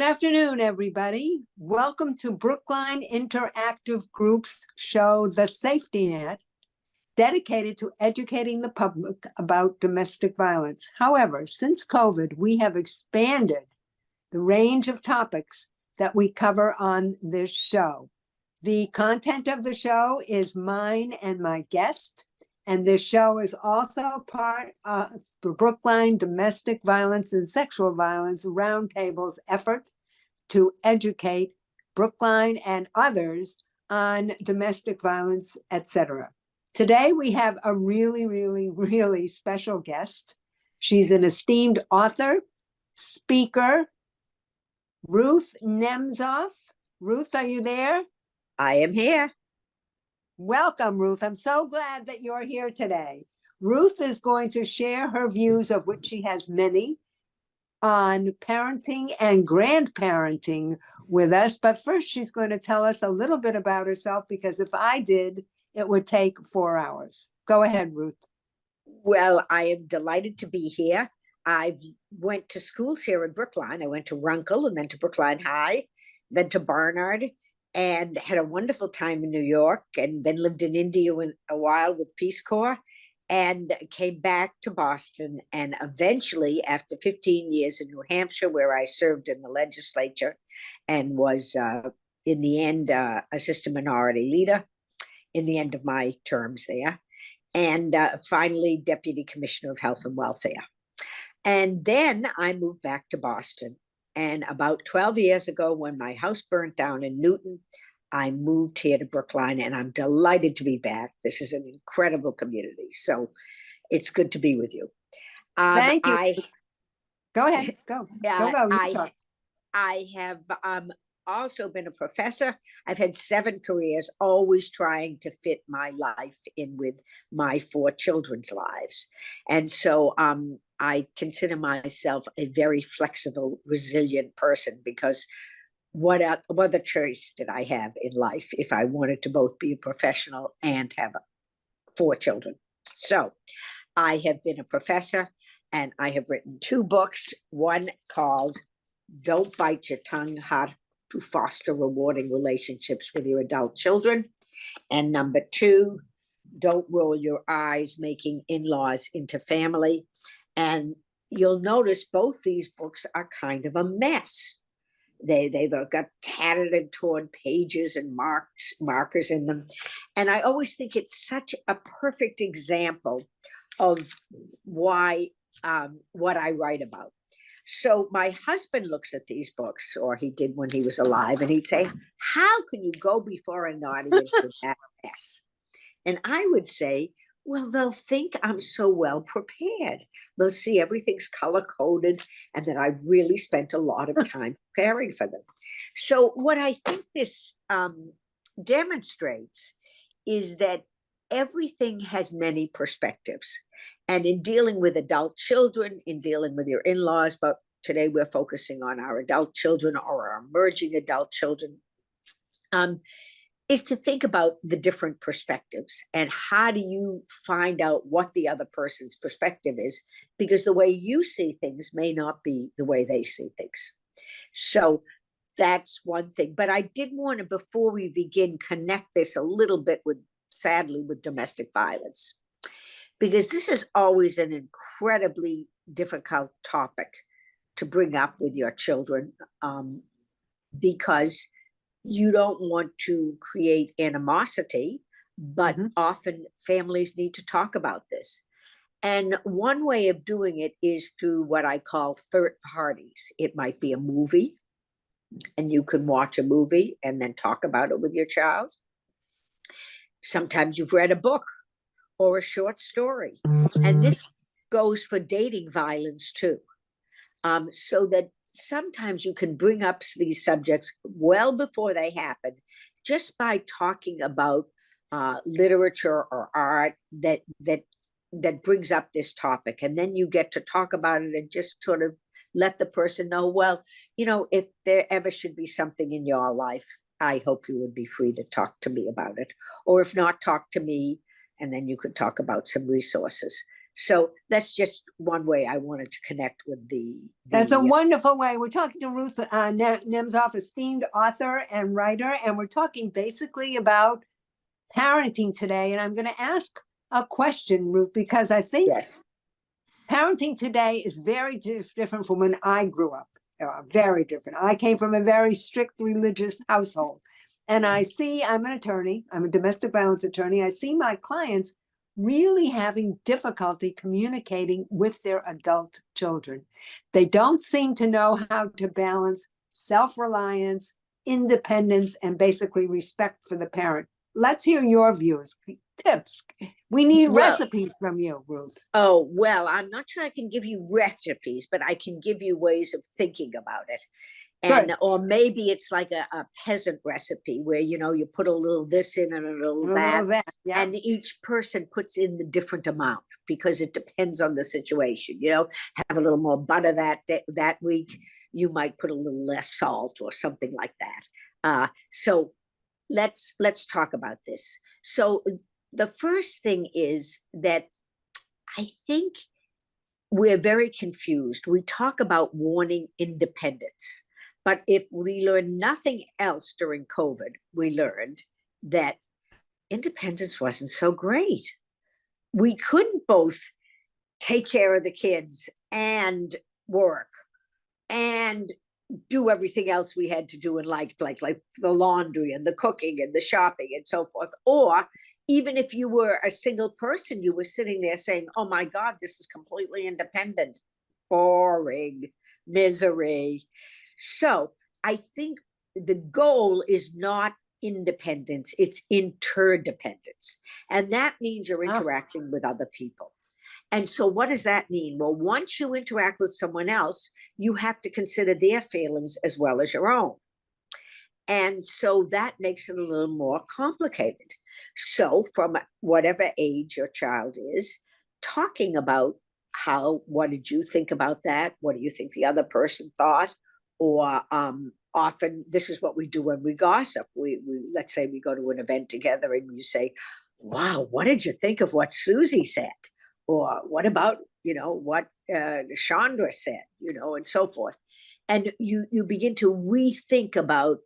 Good afternoon, everybody. Welcome to Brookline Interactive Group's show, The Safety Net, dedicated to educating the public about domestic violence. However, since COVID, we have expanded the range of topics that we cover on this show. The content of the show is mine and my guest, and this show is also part of the Brookline Domestic Violence and Sexual Violence Roundtable's effort to educate Brookline and others on domestic violence, etc. Today, we have a really special guest. She's an esteemed author, speaker, Ruth Nemzoff. Ruth, are you there? I am here. Welcome, Ruth. I'm so glad that you're here today. Ruth is going to share her views, of which she has many, on parenting and grandparenting with us. But first, she's going to tell us a little bit about herself, because if I did, it would take 4 hours. Go ahead, Ruth. Well, I am delighted to be here. I went to schools here in Brookline. I went to Runkle and then to Brookline High, then to Barnard, and had a wonderful time in New York, and then lived in India a while with Peace Corps, and came back to Boston. And eventually, after 15 years in New Hampshire, where I served in the legislature and was, in the end, assistant minority leader in the end of my terms there, and finally, deputy commissioner of health and welfare. And then I moved back to Boston. And about 12 years ago, when my house burnt down in Newton, I moved here to Brookline, and I'm delighted to be back. This is an incredible community, so it's good to be with you. Thank you. Go ahead. Go. I have also been a professor. I've had 7 careers, always trying to fit my life in with my 4 children's lives. And so I consider myself a very flexible, resilient person, because what other choice did I have in life if I wanted to both be a professional and have 4 children? So I have been a professor, and I have written 2 books, one called Don't Bite Your Tongue, How to Foster Rewarding Relationships with Your Adult Children, and number 2, Don't Roll Your Eyes, Making In-Laws into Family. And you'll notice both these books are kind of a mess. They've got tattered and torn pages and markers in them. And I always think it's such a perfect example of why what I write about. So my husband looks at these books, or he did when he was alive, and he'd say, "How can you go before an audience with that mess?" And I would say, well, they'll think I'm so well prepared. They'll see everything's color-coded and that I've really spent a lot of time preparing for them. So what I think this demonstrates is that everything has many perspectives. And in dealing with adult children, in dealing with your in-laws, but today we're focusing on our adult children or our emerging adult children, is to think about the different perspectives and how do you find out what the other person's perspective is, because the way you see things may not be the way they see things. So that's one thing. But I did want to, before we begin, connect this a little bit with, sadly, with domestic violence, because this is always an incredibly difficult topic to bring up with your children, because you don't want to create animosity, but often families need to talk about this. And one way of doing it is through what I call third parties. It might be a movie, and you can watch a movie and then talk about it with your child. Sometimes you've read a book or a short story. And this goes for dating violence too. So that sometimes you can bring up these subjects well before they happen, just by talking about literature or art that brings up this topic. And then you get to talk about it and just sort of let the person know, well, you know, if there ever should be something in your life, I hope you would be free to talk to me about it. Or if not, talk to me, and then you could talk about some resources. So that's just one way I wanted to connect with That's a wonderful way. We're talking to Ruth Nemzoff, esteemed author and writer, and we're talking basically about parenting today. And I'm going to ask a question, Ruth, because I think yes. parenting today is very different from when I grew up. Very different. I came from a very strict religious household. And I see, I'm an attorney, I'm a domestic violence attorney. I see my clients really having difficulty communicating with their adult children. They don't seem to know how to balance self-reliance, independence, and basically respect for the parent. Let's hear your views, tips. We need recipes from you, Ruth. Oh, well, I'm not sure I can give you recipes, but I can give you ways of thinking about it. And Good. or maybe it's like a peasant recipe where, you know, you put a little this in and a little that, yeah. and each person puts in the different amount because it depends on the situation. You know, have a little more butter that week, you might put a little less salt or something like that. So let's talk about this. So the first thing is that I think we're very confused. We talk about wanting independence. But if we learn nothing else during COVID, we learned that independence wasn't so great. We couldn't both take care of the kids and work and do everything else we had to do in life, like the laundry and the cooking and the shopping and so forth. Or even if you were a single person, you were sitting there saying, oh my God, this is completely independent. Boring, misery. So I think the goal is not independence, it's interdependence. And that means you're interacting with other people. And so what does that mean? Well, once you interact with someone else, you have to consider their feelings as well as your own. And so that makes it a little more complicated. So from whatever age your child is, talking about what did you think about that? What do you think the other person thought? Or often this is what we do when we gossip. We let's say we go to an event together and you say, wow, what did you think of what Susie said? Or what about, you know, what Chandra said, you know, and so forth. And you begin to rethink about,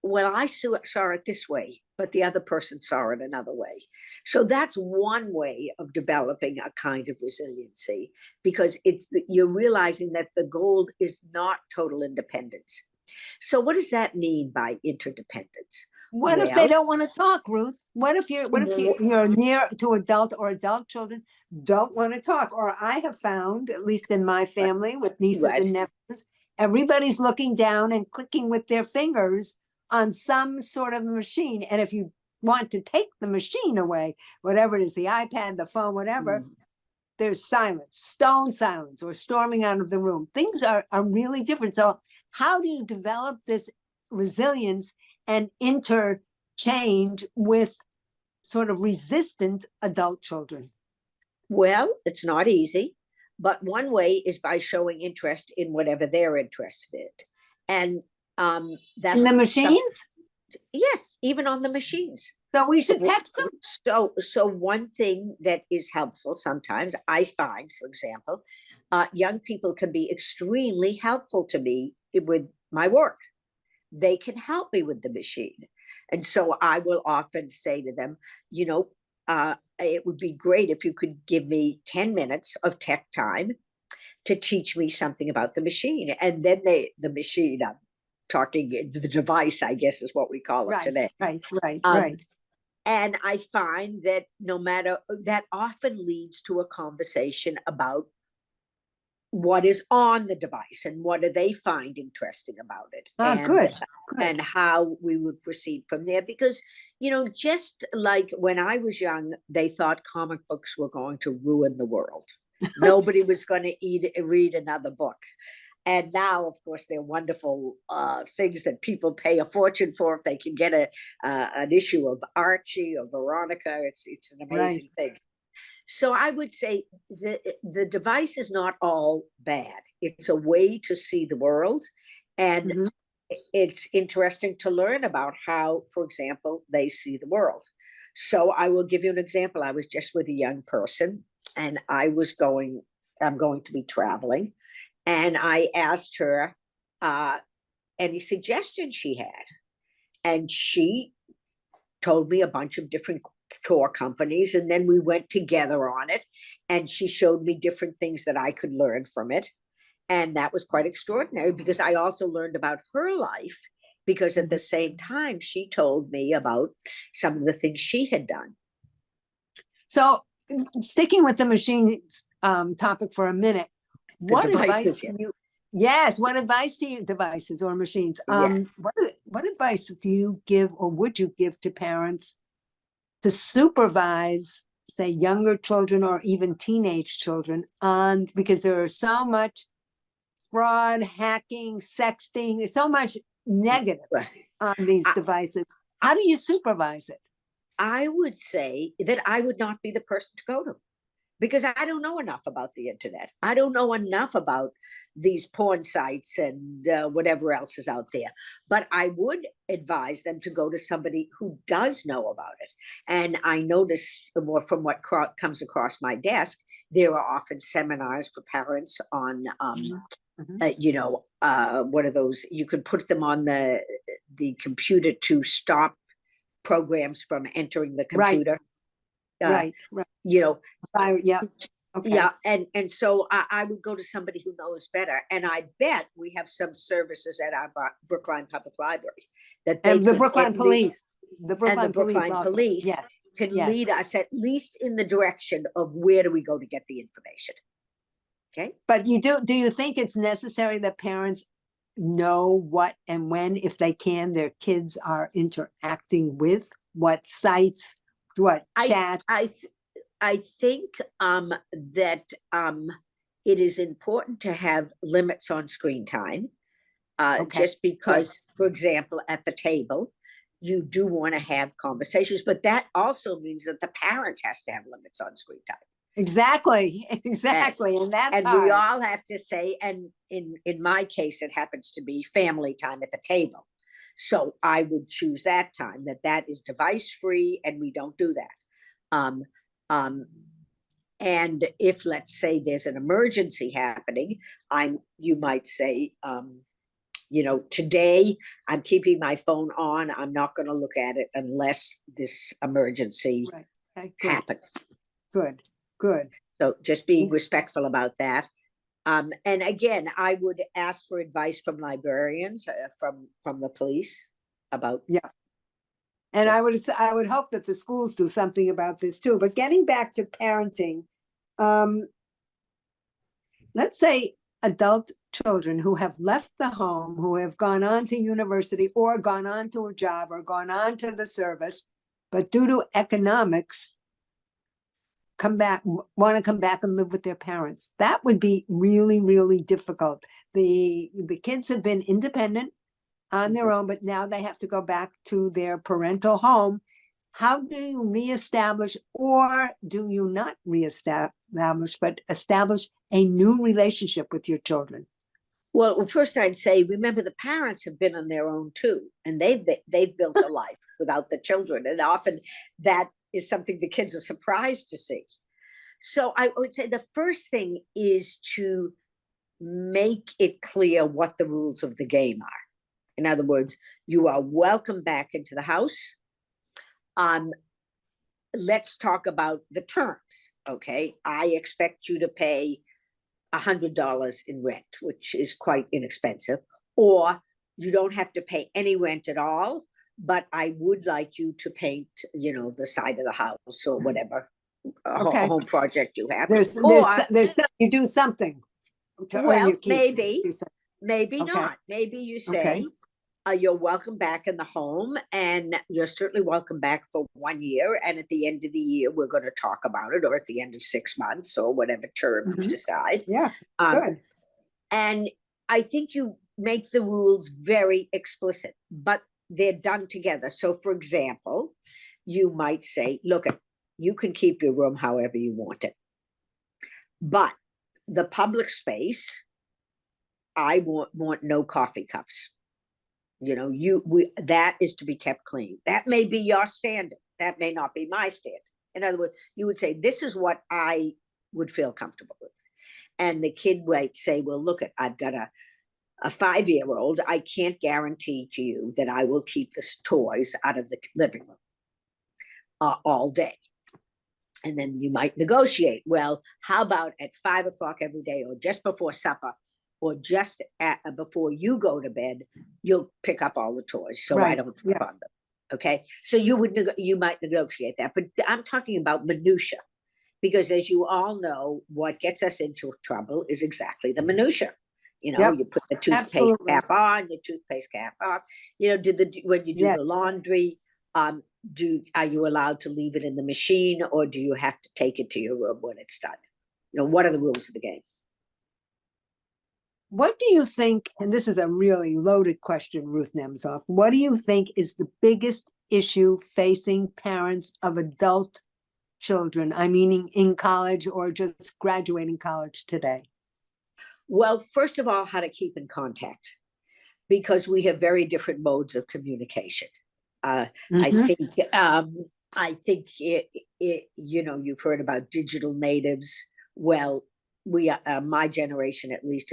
well, I saw it this way, but the other person saw it another way. So that's one way of developing a kind of resiliency, because you're realizing that the goal is not total independence. So what does that mean by interdependence? What if they don't want to talk, Ruth? What if you're near to adult children don't want to talk? Or I have found, at least in my family with nieces and nephews, everybody's looking down and clicking with their fingers on some sort of machine. And if you want to take the machine away, whatever it is, the iPad, the phone, whatever, there's silence, stone silence, or storming out of the room. Things are really different. So how do you develop this resilience and interchange with sort of resistant adult children? Well, it's not easy, but one way is by showing interest in whatever they're interested in. And that's in the machines? Yes, even on the machines. So we should text them? So one thing that is helpful sometimes, I find, for example, young people can be extremely helpful to me with my work. They can help me with the machine. And so I will often say to them, you know, it would be great if you could give me 10 minutes of tech time to teach me something about the machine. And then the machine, I'm talking, the device, I guess is what we call it today. Right. And I find that that often leads to a conversation about what is on the device and what do they find interesting about it. Good. And how we would proceed from there. Because, you know, just like when I was young, they thought comic books were going to ruin the world. Nobody was going to read another book. And now, of course, they're wonderful things that people pay a fortune for if they can get an issue of Archie or Veronica. It's an amazing thing. So I would say the device is not all bad. It's a way to see the world. And it's interesting to learn about how, for example, they see the world. So I will give you an example. I was just with a young person and I'm going to be traveling. And I asked her any suggestions she had. And she told me a bunch of different tour companies, and then we went together on it, and she showed me different things that I could learn from it. And that was quite extraordinary, because I also learned about her life, because at the same time she told me about some of the things she had done. So sticking with the machine topic for a minute, what advice do you, yes, what advice do you, devices or machines, what advice do you give, or would you give to parents to supervise, say, younger children or even teenage children on, because there is so much fraud, hacking, sexting, there's so much negative on these devices. How do you supervise it? I would say that I would not be the person to go to, because I don't know enough about the internet. I don't know enough about these porn sites and whatever else is out there. But I would advise them to go to somebody who does know about it. And I notice more from what comes across my desk, there are often seminars for parents on, what are those? You can put them on the computer to stop programs from entering the computer. Right. Yeah. Okay. Yeah, and so I would go to somebody who knows better, and I bet we have some services at our Brookline Public Library that they the Brookline Police, the Brookline Police yes, can lead us at least in the direction of where do we go to get the information. Okay, but do you think it's necessary that parents know what and when, if they can, their kids are interacting with, what sites, what chat? I think that it is important to have limits on screen time, just because, for example, at the table, you do want to have conversations, but that also means that the parent has to have limits on screen time. Exactly. Yes. And that's and hard. We all have to say, and in my case, it happens to be family time at the table. So I would choose that time, that is device free, and we don't do that. And if, let's say, there's an emergency happening, you might say, today I'm keeping my phone on. I'm not going to look at it unless this emergency happens. Good. So just being respectful about that. And again, I would ask for advice from librarians, from the police about. Yeah. And I would hope that the schools do something about this too. But getting back to parenting, let's say adult children who have left the home, who have gone on to university or gone on to a job or gone on to the service, but due to economics, want to come back and live with their parents. That would be really, really difficult. The kids have been independent on their own, but now they have to go back to their parental home. How do you reestablish, or do you not reestablish, but establish a new relationship with your children? Well, first I'd say, remember, the parents have been on their own too, and they've built a life without the children, and often that is something the kids are surprised to see. So I would say the first thing is to make it clear what the rules of the game are. In other words, you are welcome back into the house. Let's talk about the terms. Okay, I expect you to pay $100 in rent, which is quite inexpensive, or you don't have to pay any rent at all, but I would like you to paint, the side of the house or whatever home project you have. There's you do something to earn your keep. Maybe not. Maybe you say, you're welcome back in the home, and you're certainly welcome back for 1 year. And at the end of the year, we're going to talk about it, or at the end of 6 months, or whatever term you decide. Yeah, good. And I think you make the rules very explicit, but they're done together. So, for example, you might say, look, you can keep your room however you want it, but the public space, I want no coffee cups. That is to be kept clean. That may be your standard. That may not be my standard. In other words, you would say, this is what I would feel comfortable with. And the kid might say, well, look, I've got a 5-year-old. I can't guarantee to you that I will keep the toys out of the living room all day. And then you might negotiate. Well, how about at 5 o'clock every day, or just before supper, or just before you go to bed, you'll pick up all the toys so I don't trip on them. Okay, so you might negotiate that, but I'm talking about minutia, because as you all know, what gets us into trouble is exactly the minutia. You know, you put the toothpaste cap on, your toothpaste cap off. You know, when you do the laundry, are you allowed to leave it in the machine, or do you have to take it to your room when it's done? You know, what are the rules of the game? What do you think, and this is a really loaded question, Ruth Nemzoff, what do you think is the biggest issue facing parents of adult children? I mean, in college or just graduating college today? Well, first of all, how to keep in contact, because we have very different modes of communication. I think you know, you've heard about digital natives. Well, my generation at least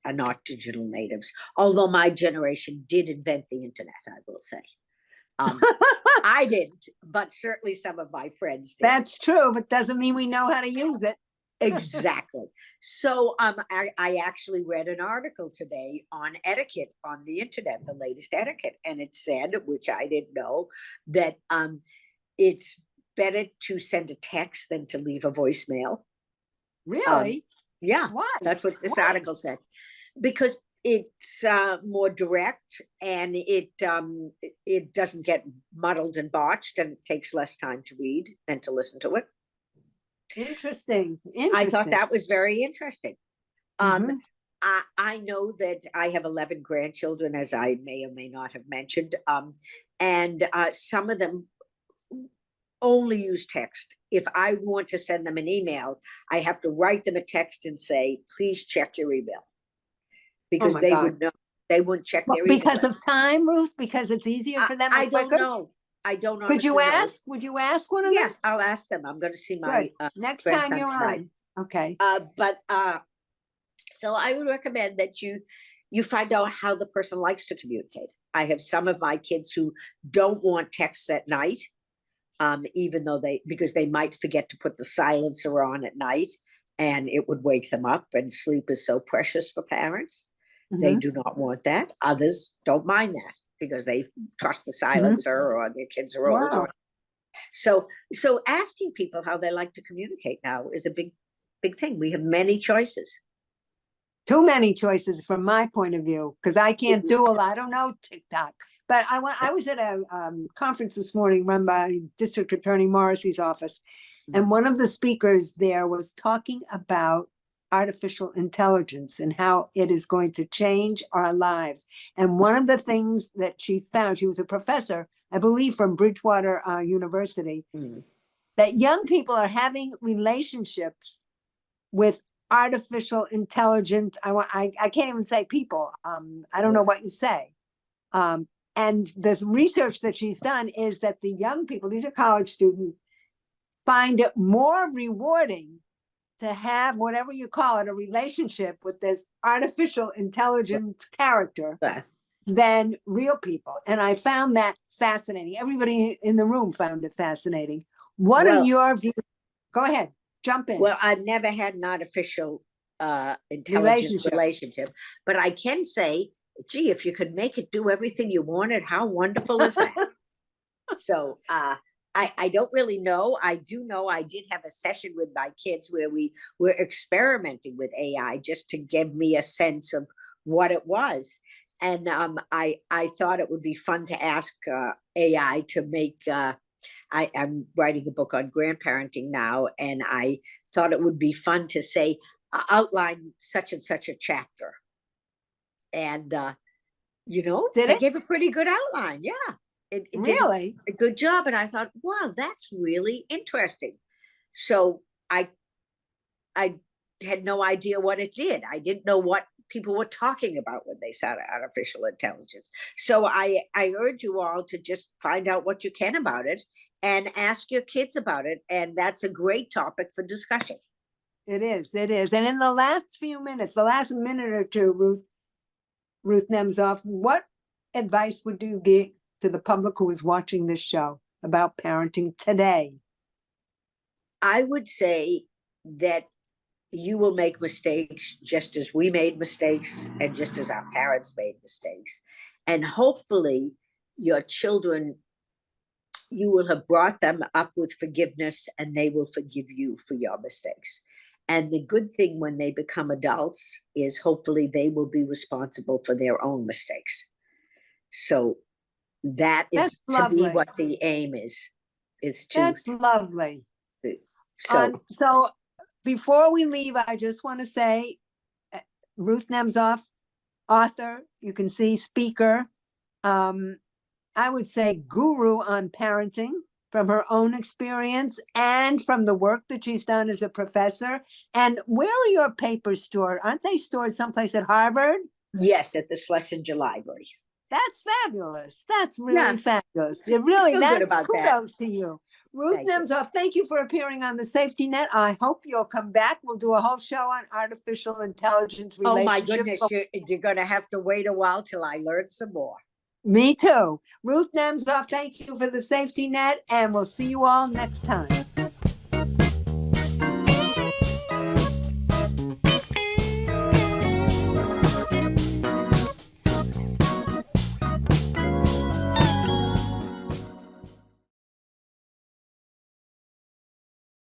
are not digital natives, although my generation did invent the internet, I will say. I didn't, but certainly some of my friends did. That's true, but doesn't mean we know how to use it. Exactly. So I actually read an article today on etiquette on the internet, the latest etiquette, and it said, which I didn't know, that it's better to send a text than to leave a voicemail. Really? Yeah. Why? That's what this article said. Because it's more direct, and it doesn't get muddled and botched, and it takes less time to read than to listen to it. Interesting. I thought that was very interesting. I know that I have 11 grandchildren, as I may or may not have mentioned, and some of them only use text. If I want to send them an email, I have to write them a text and say, please check your email, because they would know. They wouldn't check their email. Because of time, Ruth? Because it's easier for them? I don't know. I don't know. Could you ask? Would you ask one of them? Yes, I'll ask them. I'm going to see my next time you're on. Okay. So I would recommend that you find out how the person likes to communicate. I have some of my kids who don't want texts at night, even though because they might forget to put the silencer on at night, and it would wake them up, and sleep is so precious for parents. They do not want that. Others don't mind that because they trust the silencer, or their kids are old. So asking people how they like to communicate now is a big thing. We have many choices. Too many choices from my point of view, because I can't do a lot. I don't know TikTok. But I was at a conference this morning run by District Attorney Morrissey's office. And one of the speakers there was talking about artificial intelligence and how it is going to change our lives. And one of the things that she found, she was a professor, I believe from Bridgewater University, that young people are having relationships with artificial intelligence. I can't even say people. I don't know what you say. And the research that she's done is that the young people, these are college students, find it more rewarding to have, whatever you call it, a relationship with this artificial intelligence character than real people. And I found that fascinating. Everybody in the room found it fascinating. What are your views? Go ahead, jump in. Well, I've never had an artificial intelligence relationship, but I can say, gee, if you could make it do everything you wanted, how wonderful is that? So I don't really know. I do know I did have a session with my kids where we were experimenting with AI just to give me a sense of what it was. And I thought it would be fun to ask AI to make, I'm writing a book on grandparenting now, and I thought it would be fun to say, outline such and such a chapter. And, they gave a pretty good outline. Yeah. It really did a good job. And I thought, wow, that's really interesting. So I had no idea what it did. I didn't know what people were talking about when they said artificial intelligence. So I urge you all to just find out what you can about it and ask your kids about it. And that's a great topic for discussion. It is. It is. And in the last few minutes, the last minute or two, Ruth Nemzoff, what advice would you give to the public who is watching this show about parenting today? I would say that you will make mistakes just as we made mistakes and just as our parents made mistakes. And hopefully, your children, you will have brought them up with forgiveness and they will forgive you for your mistakes. And the good thing when they become adults is hopefully they will be responsible for their own mistakes. So that is to me what the aim is to. That's lovely. So, so before we leave, I just want to say, Ruth Nemzoff, author, you can see speaker, I would say guru on parenting from her own experience and from the work that she's done as a professor. And where are your papers stored? Aren't they stored someplace at Harvard? Yes, at the Schlesinger Library. That's fabulous. That's really fabulous. It really, that's kudos to you. Ruth Nemzoff, thank you for appearing on the Safety Net. I hope you'll come back. We'll do a whole show on artificial intelligence relationships. Oh my goodness, you're going to have to wait a while till I learn some more. Me too. Ruth Nemzoff, thank you for the Safety Net, and we'll see you all next time.